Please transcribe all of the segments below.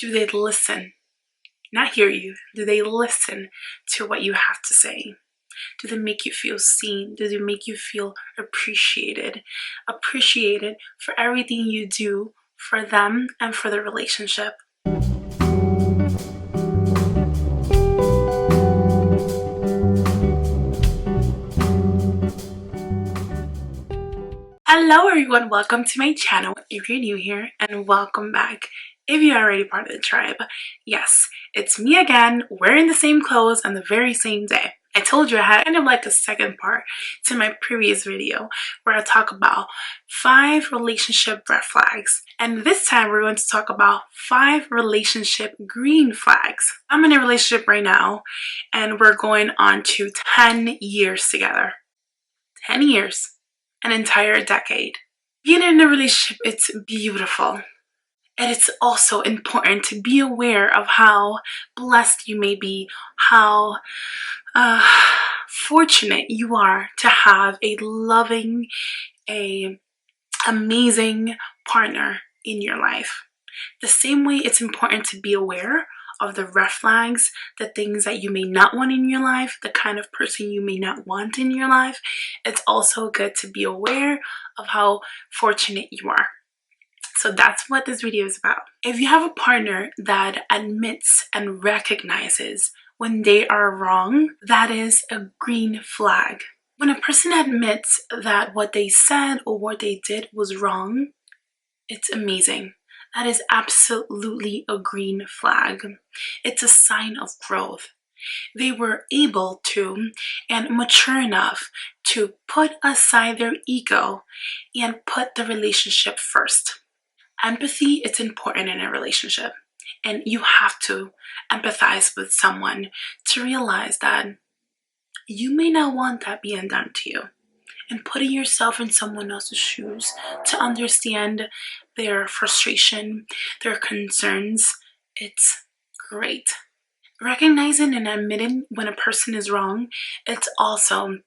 Do they listen? Not hear you. Do they listen to what you have to say? Do they make you feel seen? Do they make you feel appreciated? Appreciated for everything you do for them and for the relationship. Hello everyone, welcome to my channel if you're new here, and welcome back if you're already part of the tribe. Yes, it's me again, wearing the same clothes on the very same day. I told you I had kind of like a second part to my previous video where I talk about 5 relationship red flags, and this time we're going to talk about 5 relationship green flags. I'm in a relationship right now and we're going on to 10 years together. 10 years. An entire decade. Being in a relationship, it's beautiful. And it's also important to be aware of how blessed you may be, how fortunate you are to have a loving, amazing partner in your life. The same way it's important to be aware of the red flags, the things that you may not want in your life, the kind of person you may not want in your life. It's also good to be aware of how fortunate you are. So that's what this video is about. If you have a partner that admits and recognizes when they are wrong, that is a green flag. When a person admits that what they said or what they did was wrong, it's amazing. That is absolutely a green flag. It's a sign of growth. They were able to and mature enough to put aside their ego and put the relationship first. Empathy is important in a relationship, and you have to empathize with someone to realize that you may not want that being done to you. And putting yourself in someone else's shoes to understand their frustration, their concerns, it's great. Recognizing and admitting when a person is wrong, it's also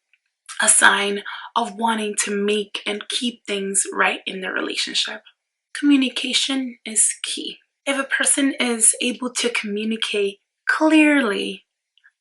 a sign of wanting to make and keep things right in the relationship. Communication is key. If a person is able to communicate clearly,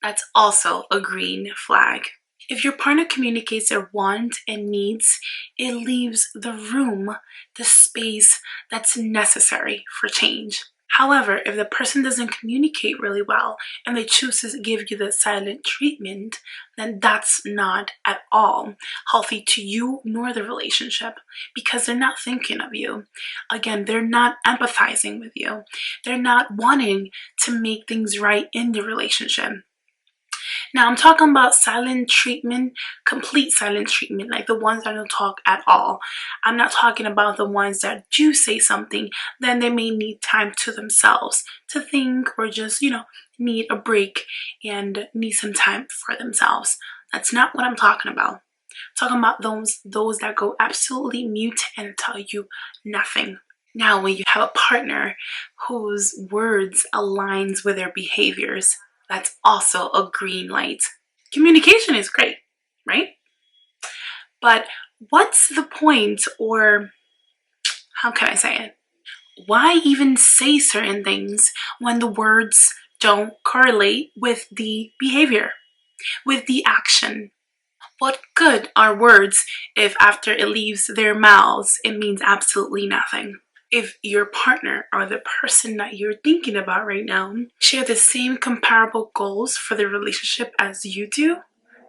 that's also a green flag. If your partner communicates their wants and needs, it leaves the room, the space that's necessary for change. However, if the person doesn't communicate really well and they choose to give you the silent treatment, then that's not at all healthy to you nor the relationship, because they're not thinking of you. Again, they're not empathizing with you. They're not wanting to make things right in the relationship. Now, I'm talking about silent treatment, complete silent treatment, like the ones that don't talk at all. I'm not talking about the ones that do say something, then they may need time to themselves to think, or just, need a break and need some time for themselves. That's not what I'm talking about. I'm talking about those that go absolutely mute and tell you nothing. Now, when you have a partner whose words aligns with their behaviors, that's also a green light. Communication is great, right? But what's the point, or how can I say it? Why even say certain things when the words don't correlate with the behavior, with the action? What good are words if after it leaves their mouths, it means absolutely nothing? If your partner or the person that you're thinking about right now share the same comparable goals for the relationship as you do,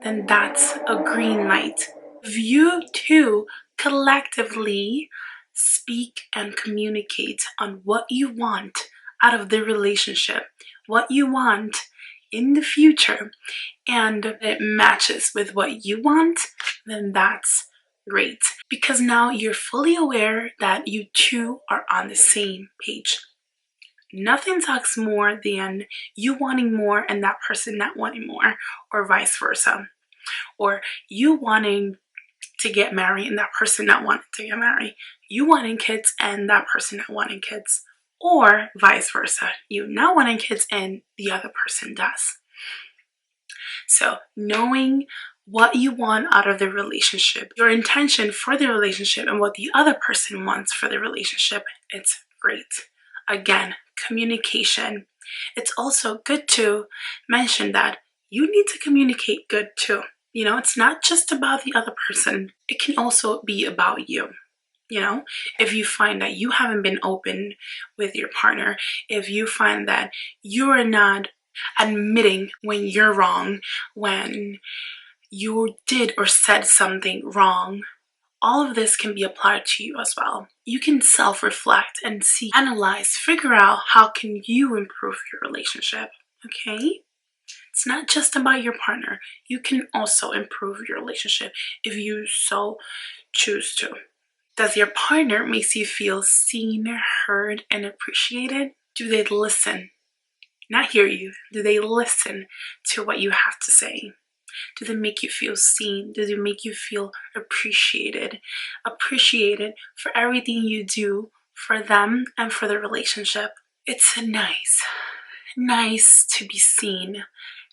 then that's a green light. If you two collectively speak and communicate on what you want out of the relationship, what you want in the future, and it matches with what you want, then that's great, because now you're fully aware that you two are on the same page. Nothing sucks more than you wanting more and that person not wanting more, or vice versa. Or you wanting to get married and that person not wanting to get married. You wanting kids and that person not wanting kids. Or vice versa. You not wanting kids and the other person does. So knowing what you want out of the relationship, your intention for the relationship, and what the other person wants for the relationship, it's great. Again, communication. It's also good to mention that you need to communicate good too. You know, it's not just about the other person. It can also be about you. You know, if you find that you haven't been open with your partner, if you find that you are not admitting when you're wrong, when you did or said something wrong, all of this can be applied to you as well. You can self-reflect and see, analyze, figure out how can you improve your relationship, okay? It's not just about your partner. You can also improve your relationship if you so choose to. Does your partner make you feel seen, heard, and appreciated? Do they listen? Not hear you. Do they listen to what you have to say? Do they make you feel seen? Do they make you feel appreciated? Appreciated for everything you do for them and for the relationship. It's nice to be seen.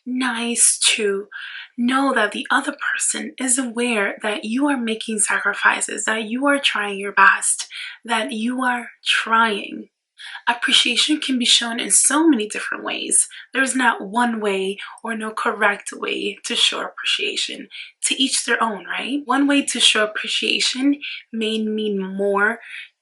Nice to know that the other person is aware that you are making sacrifices, that you are trying your best, that you are trying. Appreciation can be shown in so many different ways. There's not one way or no correct way to show appreciation. To each their own, right? One way to show appreciation may mean more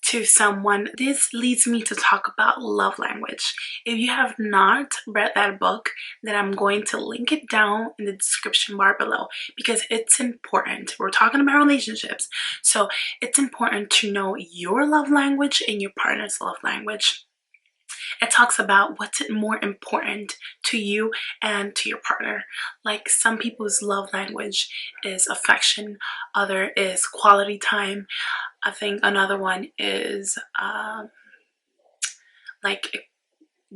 to someone. This leads me to talk about love language. If you have not read that book, then I'm going to link it down in the description bar below because it's important. We're talking about relationships, so it's important to know your love language and your partner's love language. It talks about what's more important to you and to your partner. Like some people's love language is affection, other is quality time. I think another one is like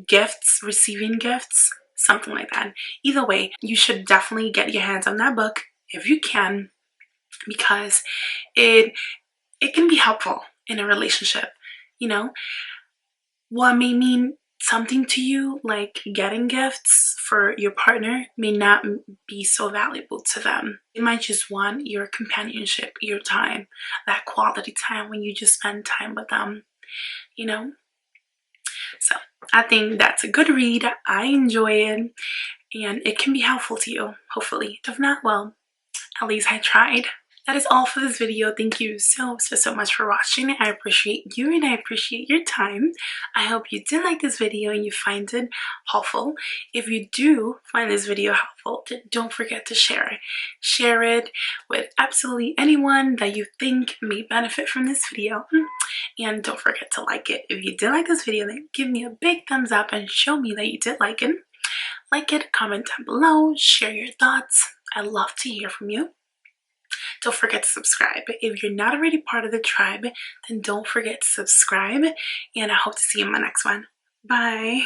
gifts, receiving gifts, something like that. Either way, you should definitely get your hands on that book if you can, because it can be helpful in a relationship. You know, what may mean something to you, like getting gifts for your partner, may not be so valuable to them. They might just want your companionship, your time, that quality time when you just spend time with them, you know? So I think that's a good read. I enjoy it and it can be helpful to you, hopefully. If not, well, at least I tried. That is all for this video. Thank you so much for watching. I appreciate you and I appreciate your time. I hope you did like this video and you find it helpful. If you do find this video helpful, don't forget to share it. Share it with absolutely anyone that you think may benefit from this video. And don't forget to like it. If you did like this video, then give me a big thumbs up and show me that you did like it. Like it, comment down below, share your thoughts. I love to hear from you. Don't forget to subscribe. If you're not already part of the tribe, then don't forget to subscribe. And I hope to see you in my next one. Bye.